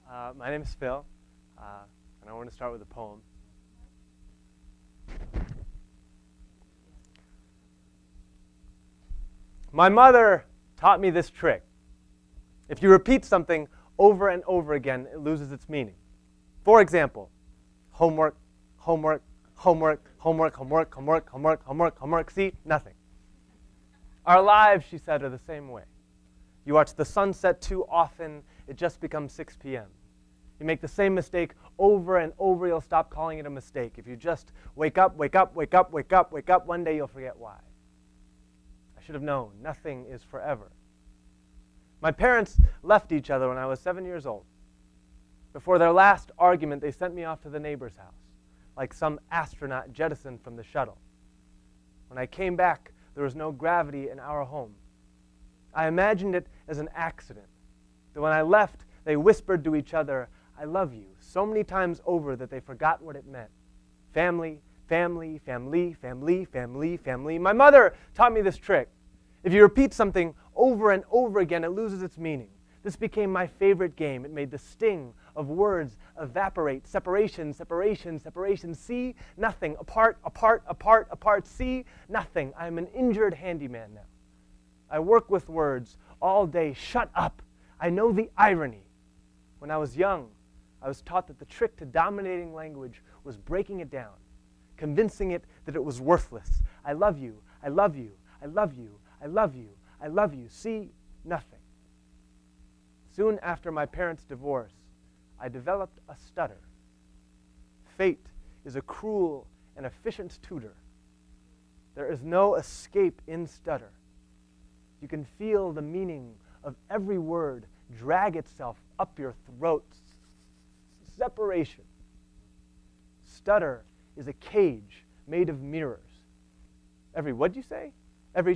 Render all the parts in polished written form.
My name is Phil, and I want to start with a poem. My mother taught me this trick. If you repeat something over and over again, it loses its meaning. For example, homework, homework, homework, homework, homework, homework, homework, homework, homework. See, nothing. Our lives, she said, are the same way. You watch the sunset too often, it just becomes 6 p.m. You make the same mistake over and over, you'll stop calling it a mistake. If you just wake up, wake up, wake up, wake up, wake up, one day you'll forget why. I should have known, nothing is forever. My parents left each other when I was 7 years old. Before their last argument, they sent me off to the neighbor's house, like some astronaut jettisoned from the shuttle. When I came back, there was no gravity in our home. I imagined it as an accident, that when I left, they whispered to each other, "I love you," so many times over that they forgot what it meant. Family, family, family, family, family, family. My mother taught me this trick. If you repeat something over and over again, it loses its meaning. This became my favorite game. It made the sting of words evaporate. Separation, separation, separation. See, nothing. Apart, apart, apart, apart. See, nothing. I'm an injured handyman now. I work with words all day. Shut up. I know the irony. When I was young, I was taught that the trick to dominating language was breaking it down, convincing it that it was worthless. I love you. I love you. I love you. I love you. I love you. See, nothing. Soon after my parents' divorce, I developed a stutter. Fate is a cruel and efficient tutor. There is no escape in stutter. You can feel the meaning of every word drag itself up your throat. Separation. Stutter is a cage made of mirrors. What'd you say?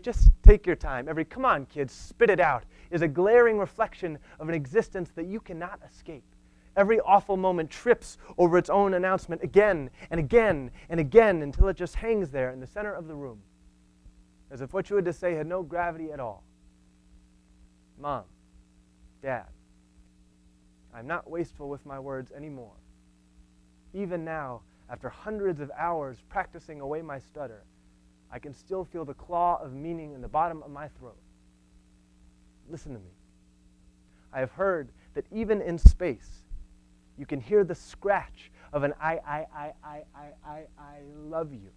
Just take your time. Come on, kids, spit it out, is a glaring reflection of an existence that you cannot escape. Every awful moment trips over its own announcement again and again and again until it just hangs there in the center of the room, as if what you had to say had no gravity at all. Mom, Dad, I'm not wasteful with my words anymore. Even now, after hundreds of hours practicing away my stutter, I can still feel the claw of meaning in the bottom of my throat. Listen to me. I have heard that even in space, you can hear the scratch of an I love you.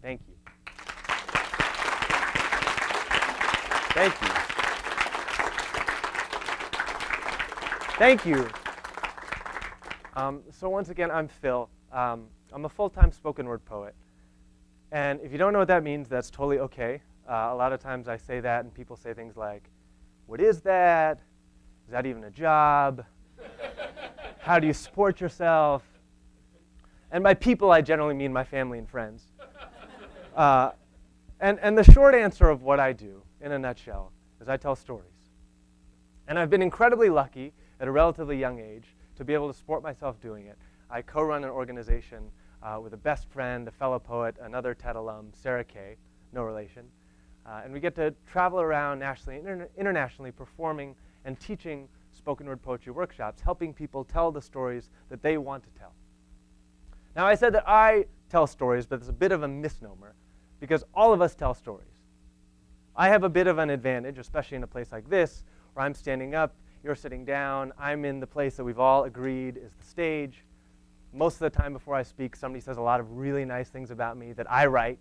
Thank you. Thank you. Thank you. So once again, I'm Phil. I'm a full-time spoken word poet. And if you don't know what that means, that's totally okay. A lot of times I say that and people say things like, what is that? Is that even a job? How do you support yourself? And by people, I generally mean my family and friends. And the short answer of what I do, in a nutshell, is I tell stories. And I've been incredibly lucky at a relatively young age to be able to support myself doing it. I co-run an organization with a best friend, a fellow poet, another TED alum, Phil Kaye, no relation. And we get to travel around nationally and internationally performing and teaching spoken word poetry workshops, helping people tell the stories that they want to tell. Now, I said that I tell stories, but it's a bit of a misnomer because all of us tell stories. I have a bit of an advantage, especially in a place like this, where I'm standing up, you're sitting down, I'm in the place that we've all agreed is the stage. Most of the time before I speak, somebody says a lot of really nice things about me that I write.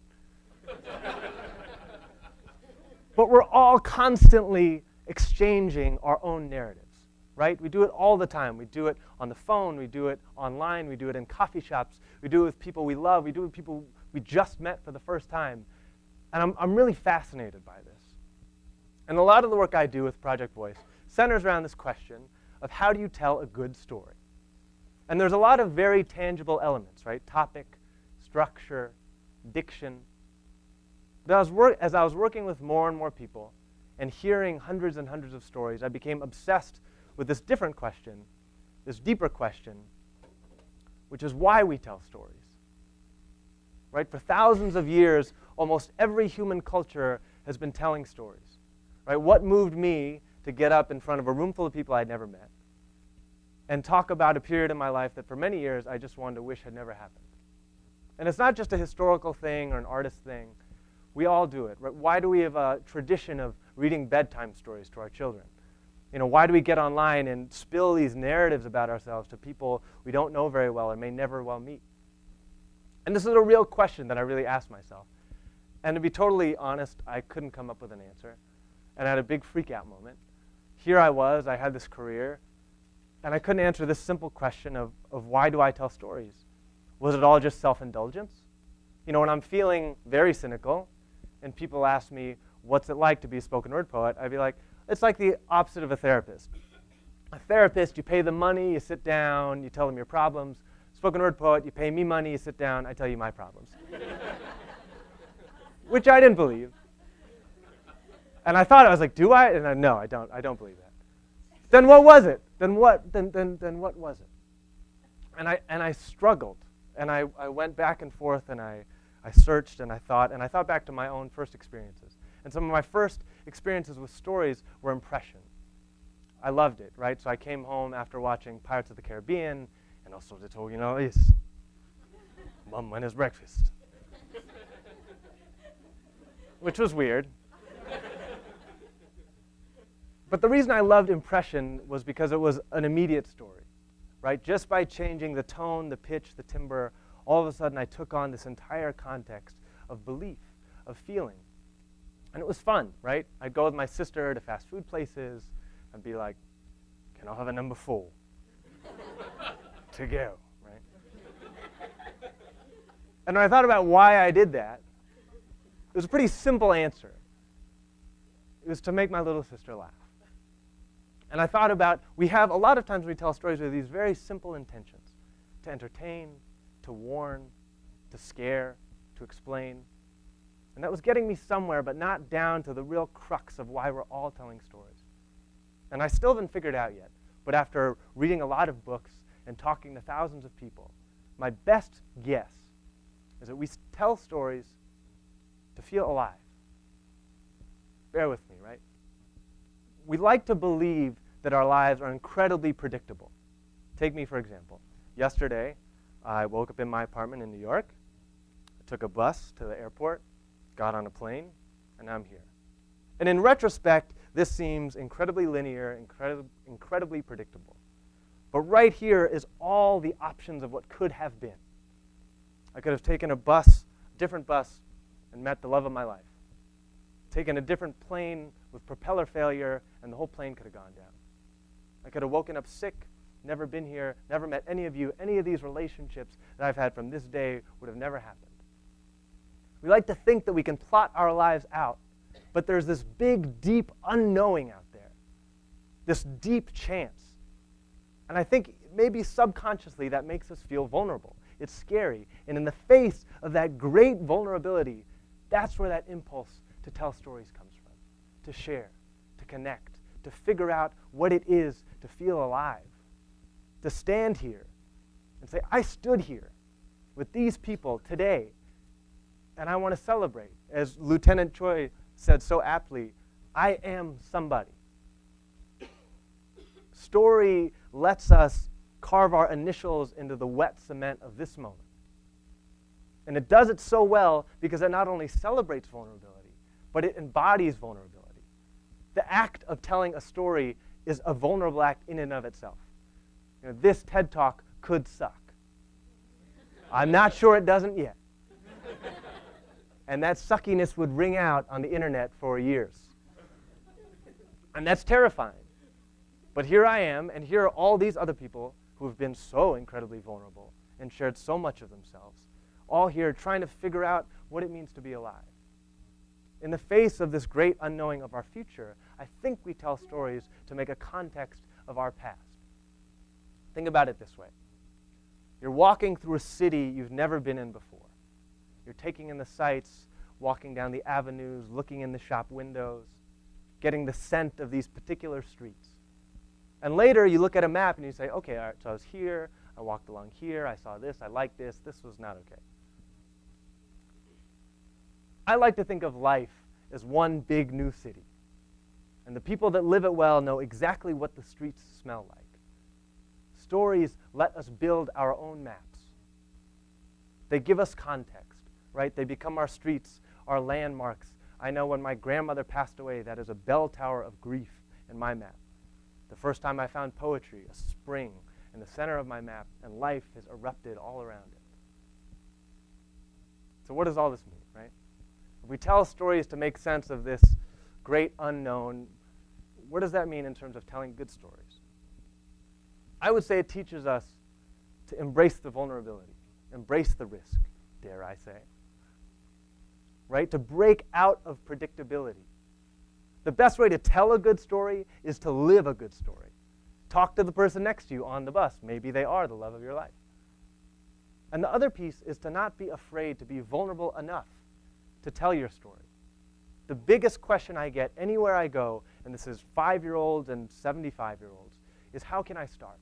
But we're all constantly exchanging our own narratives, right? We do it all the time. We do it on the phone. We do it online. We do it in coffee shops. We do it with people we love. We do it with people we just met for the first time. And I'm really fascinated by this. And a lot of the work I do with Project Voice centers around this question of how do you tell a good story? And there's a lot of very tangible elements, right? Topic, structure, diction. But as I was working with more and more people and hearing hundreds and hundreds of stories, I became obsessed with this different question, this deeper question, which is why we tell stories. Right? For thousands of years, almost every human culture has been telling stories. right? What moved me to get up in front of a room full of people I'd never met and talk about a period in my life that for many years I just wanted to wish had never happened? And it's not just a historical thing or an artist thing. We all do it, right? Why do we have a tradition of reading bedtime stories to our children? You know, why do we get online and spill these narratives about ourselves to people we don't know very well and may never well meet? And this is a real question that I really asked myself. And to be totally honest, I couldn't come up with an answer. And I had a big freak-out moment. Here I was, I had this career, and I couldn't answer this simple question of why do I tell stories? Was it all just self-indulgence? You know, when I'm feeling very cynical, and people ask me, what's it like to be a spoken word poet? I'd be like, it's like the opposite of a therapist. A therapist, you pay them money, you sit down, you tell them your problems. Spoken word poet, you pay me money, you sit down, I tell you my problems. Which I didn't believe. And I thought, I was like, do I? And no, I don't believe that. Then what was it? Then what was it? And I struggled. And I went back and forth, and I searched, and I thought back to my own first experiences. And some of my first experiences with stories were impression. I loved it, right? So I came home after watching Pirates of the Caribbean, and also they told, you know, yes, Mom, when is breakfast? Which was weird. But the reason I loved impression was because it was an immediate story, right? Just by changing the tone, the pitch, the timbre, all of a sudden I took on this entire context of belief, of feeling. And it was fun, right? I'd go with my sister to fast food places and be like, can I have a number 4? To go, right? And when I thought about why I did that, it was a pretty simple answer. It was to make my little sister laugh. And I thought about, we have a lot of times we tell stories with these very simple intentions: to entertain, to warn, to scare, to explain. And that was getting me somewhere, but not down to the real crux of why we're all telling stories. And I still haven't figured out yet, but after reading a lot of books and talking to thousands of people, my best guess is that we tell stories to feel alive. Bear with me, right? We like to believe that our lives are incredibly predictable. Take me, for example. Yesterday, I woke up in my apartment in New York, I took a bus to the airport, got on a plane, and I'm here. And in retrospect, this seems incredibly linear, incredibly predictable. But right here is all the options of what could have been. I could have taken a bus, a different bus, and met the love of my life. Taken a different plane with propeller failure, and the whole plane could have gone down. I could have woken up sick, never been here, never met any of you. Any of these relationships that I've had from this day would have never happened. We like to think that we can plot our lives out, but there's this big, deep unknowing out there, this deep chance. And I think maybe subconsciously that makes us feel vulnerable. It's scary. And in the face of that great vulnerability, that's where that impulse to tell stories comes from, to share, to connect, to figure out what it is to feel alive, to stand here and say, I stood here with these people today, and I want to celebrate. As Lieutenant Choi said so aptly, I am somebody. Story lets us carve our initials into the wet cement of this moment. And it does it so well because it not only celebrates vulnerability, but it embodies vulnerability. The act of telling a story is a vulnerable act in and of itself. You know, this TED Talk could suck. I'm not sure it doesn't yet. And that suckiness would ring out on the internet for years. And that's terrifying. But here I am, and here are all these other people who have been so incredibly vulnerable and shared so much of themselves, all here trying to figure out what it means to be alive. In the face of this great unknowing of our future, I think we tell stories to make a context of our past. Think about it this way. You're walking through a city you've never been in before. You're taking in the sights, walking down the avenues, looking in the shop windows, getting the scent of these particular streets. And later you look at a map and you say, okay, all right, so I was here, I walked along here, I saw this, I liked this was not okay. I like to think of life as one big new city. And the people that live it well know exactly what the streets smell like. Stories let us build our own maps. They give us context, right? They become our streets, our landmarks. I know when my grandmother passed away, that is a bell tower of grief in my map. The first time I found poetry, a spring in the center of my map, and life has erupted all around it. So what does all this mean, right? If we tell stories to make sense of this great unknown, what does that mean in terms of telling good stories? I would say it teaches us to embrace the vulnerability, embrace the risk, dare I say, right? To break out of predictability. The best way to tell a good story is to live a good story. Talk to the person next to you on the bus. Maybe they are the love of your life. And the other piece is to not be afraid to be vulnerable enough to tell your story. The biggest question I get anywhere I go, and this is 5-year-olds and 75-year-olds, is how can I start?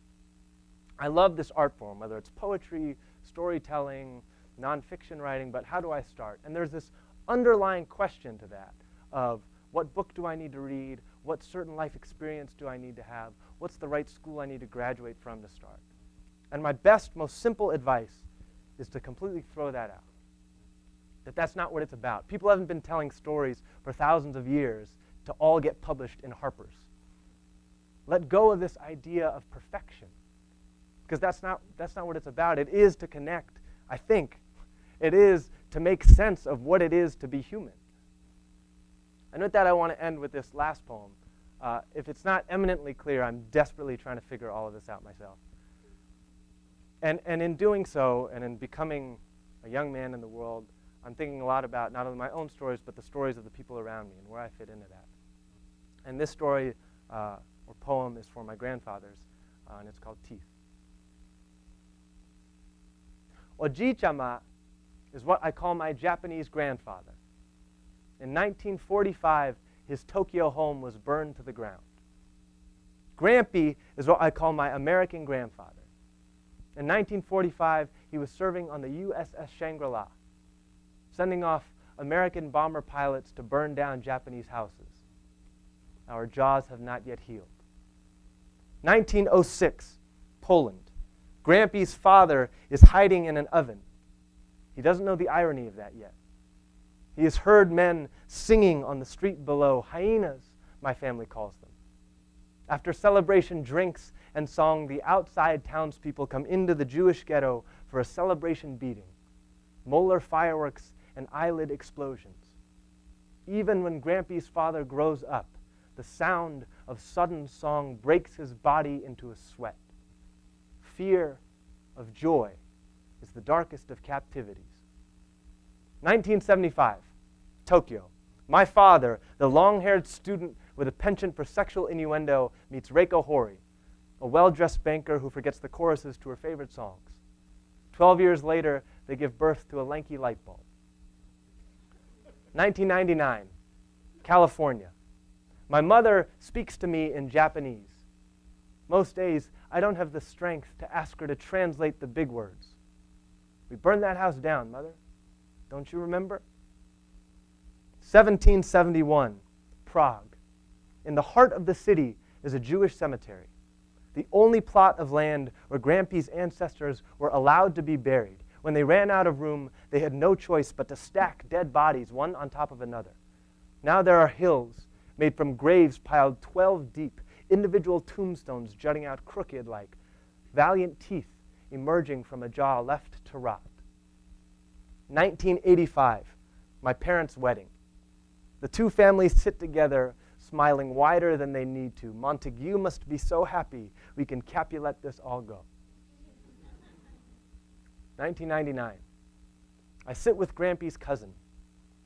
I love this art form, whether it's poetry, storytelling, nonfiction writing, but how do I start? And there's this underlying question to that of what book do I need to read? What certain life experience do I need to have? What's the right school I need to graduate from to start? And my best, most simple advice is to completely throw that out. That's not what it's about. People haven't been telling stories for thousands of years to all get published in Harper's. Let go of this idea of perfection, because that's not what it's about. It is to connect, I think. It is to make sense of what it is to be human. And with that, I want to end with this last poem. If it's not eminently clear, I'm desperately trying to figure all of this out myself. And in doing so, and in becoming a young man in the world, I'm thinking a lot about not only my own stories, but the stories of the people around me and where I fit into that. And this story, or poem, is for my grandfathers, and it's called Teeth. Oji-chama is what I call my Japanese grandfather. In 1945, his Tokyo home was burned to the ground. Grampy is what I call my American grandfather. In 1945, he was serving on the USS Shangri-La, sending off American bomber pilots to burn down Japanese houses. Our jaws have not yet healed. 1906, Poland. Grampy's father is hiding in an oven. He doesn't know the irony of that yet. He has heard men singing on the street below, hyenas, my family calls them. After celebration drinks and song, the outside townspeople come into the Jewish ghetto for a celebration beating, molar fireworks and eyelid explosions. Even when Grampy's father grows up, the sound of sudden song breaks his body into a sweat. Fear of joy is the darkest of captivities. 1975, Tokyo. My father, the long-haired student with a penchant for sexual innuendo, meets Reiko Hori, a well-dressed banker who forgets the choruses to her favorite songs. 12 years later, they give birth to a lanky light bulb. 1999, California. My mother speaks to me in Japanese. Most days, I don't have the strength to ask her to translate the big words. We burned that house down, Mother. Don't you remember? 1771, Prague. In the heart of the city is a Jewish cemetery, the only plot of land where Grampy's ancestors were allowed to be buried. When they ran out of room, they had no choice but to stack dead bodies one on top of another. Now there are hills made from graves piled 12 deep, individual tombstones jutting out crooked like valiant teeth emerging from a jaw left to rot. 1985, my parents' wedding. The two families sit together, smiling wider than they need to. Montague must be so happy we can Capulet this all go. 1999, I sit with Grampy's cousin,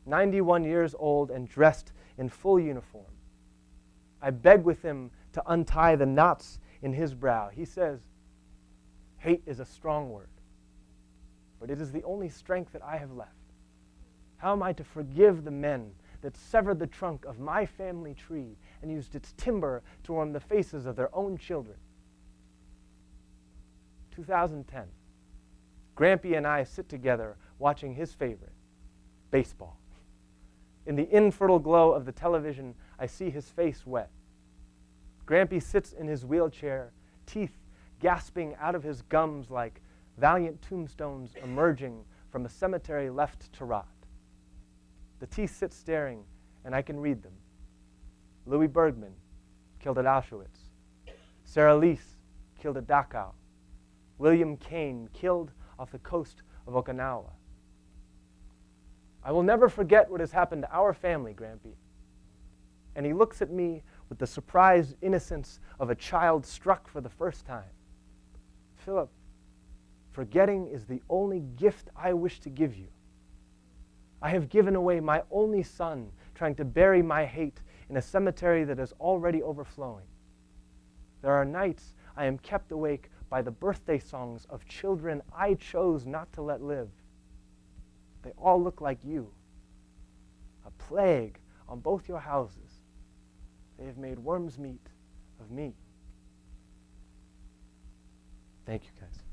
91 years old and dressed in full uniform. I beg with him to untie the knots in his brow. He says, hate is a strong word, but it is the only strength that I have left. How am I to forgive the men that severed the trunk of my family tree and used its timber to warm the faces of their own children? 2010, Grampy and I sit together watching his favorite, baseball. In the infertile glow of the television, I see his face wet. Grampy sits in his wheelchair, teeth gasping out of his gums like valiant tombstones emerging from a cemetery left to rot. The teeth sit staring, and I can read them. Louis Bergman, killed at Auschwitz. Sarah Lees, killed at Dachau. William Kane, killed off the coast of Okinawa. I will never forget what has happened to our family, Grampy. And he looks at me with the surprised innocence of a child struck for the first time. Philip, forgetting is the only gift I wish to give you. I have given away my only son, trying to bury my hate in a cemetery that is already overflowing. There are nights I am kept awake by the birthday songs of children I chose not to let live. They all look like you. A plague on both your houses. They have made worm's meat of me. Thank you, guys.